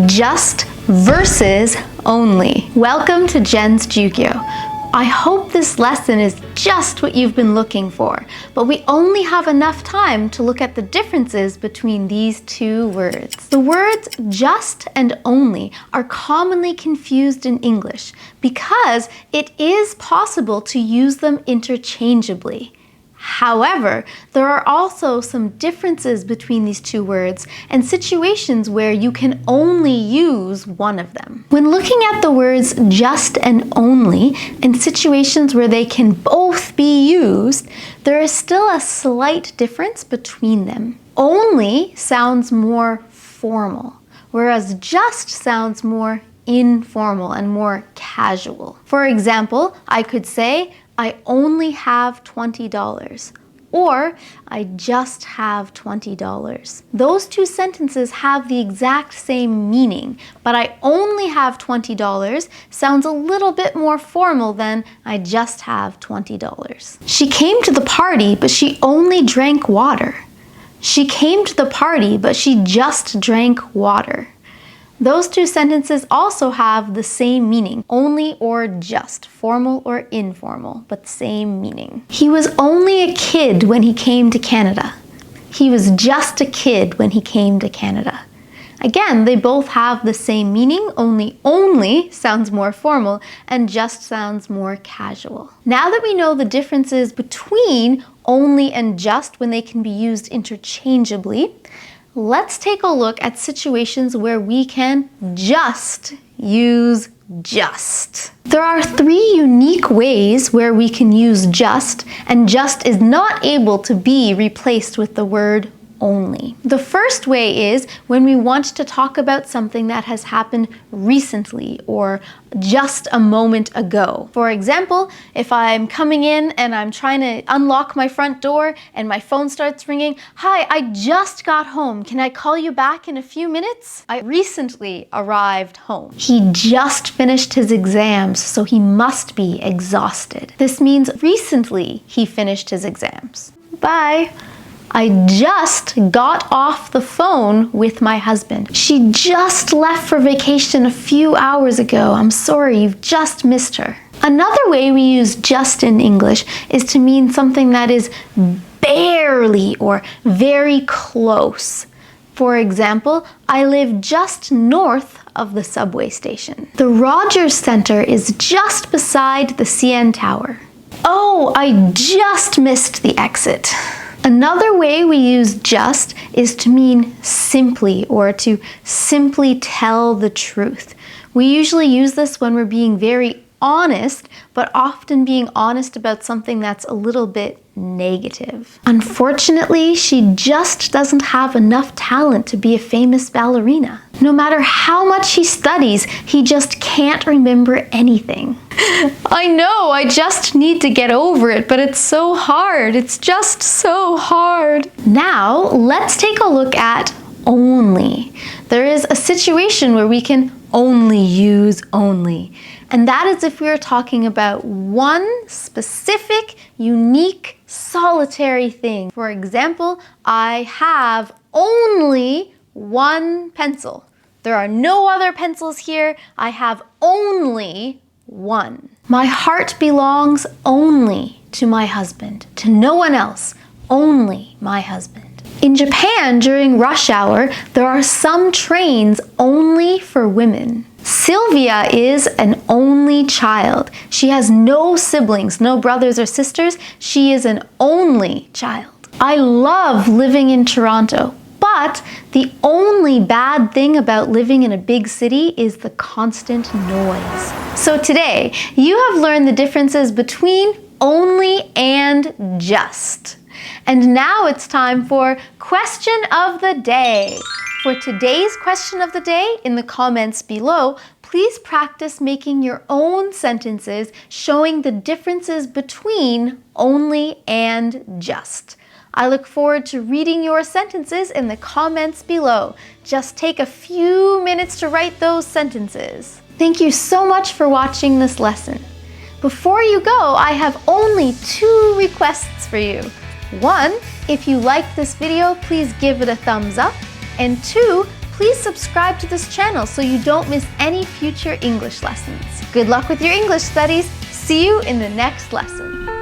Just versus only. Welcome to Jen's Jyugyou. I hope this lesson is just what you've been looking for, but we only have enough time to look at the differences between these two words. The words just and only are commonly confused in English because it is possible to use them interchangeably. However, there are also some differences between these two words and situations where you can only use one of them. When looking at the words just and only in situations where they can both be used, there is still a slight difference between them. Only sounds more formal, whereas just sounds more informal and more casual. For example, I could say, I only have $20, or I just have $20. Those two sentences have the exact same meaning, but I only have $20 sounds a little bit more formal than I just have $20. She came to the party, but she only drank water. She came to the party, but she just drank water. Those two sentences also have the same meaning, only or just, formal or informal, but same meaning. He was only a kid when he came to Canada. He was just a kid when he came to Canada. Again, they both have the same meaning, only sounds more formal and just sounds more casual. Now that we know the differences between only and just when they can be used interchangeably, let's take a look at situations where we can just use just. There are three unique ways where we can use just, and just is not able to be replaced with the word only. The first way is when we want to talk about something that has happened recently or just a moment ago. For example, if I'm coming in and I'm trying to unlock my front door and my phone starts ringing, "Hi, I just got home. Can I call you back in a few minutes? I recently arrived home." He just finished his exams, so he must be exhausted. This means recently he finished his exams. Bye. I just got off the phone with my husband. She just left for vacation a few hours ago. I'm sorry, you've just missed her. Another way we use just in English is to mean something that is barely or very close. For example, I live just north of the subway station. The Rogers Center is just beside the CN Tower. Oh, I just missed the exit. Another way we use just is to mean simply or to simply tell the truth. We usually use this when we're being very honest, but often being honest about something that's a little bit negative. Unfortunately, she just doesn't have enough talent to be a famous ballerina. No matter how much he studies, he just can't remember anything. I know, I just need to get over it, but it's so hard. It's just so hard. Now, let's take a look at only. There is a situation where we can only use only. And that is if we are talking about one specific, unique, solitary thing. For example, I have only one pencil. There are no other pencils here. I have only one. My heart belongs only to my husband, to no one else, only my husband. In Japan, during rush hour, there are some trains only for women. Sylvia is an only child. She has no siblings, no brothers or sisters. She is an only child. I love living in Toronto, but the only bad thing about living in a big city is the constant noise. So today, you have learned the differences between only and just. And now it's time for Question of the Day. For today's question of the day, in the comments below, please practice making your own sentences showing the differences between only and just. I look forward to reading your sentences in the comments below. Just take a few minutes to write those sentences. Thank you so much for watching this lesson. Before you go, I have only 2 requests for you. 1, if you liked this video, please give it a thumbs up. And 2, please subscribe to this channel so you don't miss any future English lessons. Good luck with your English studies. See you in the next lesson.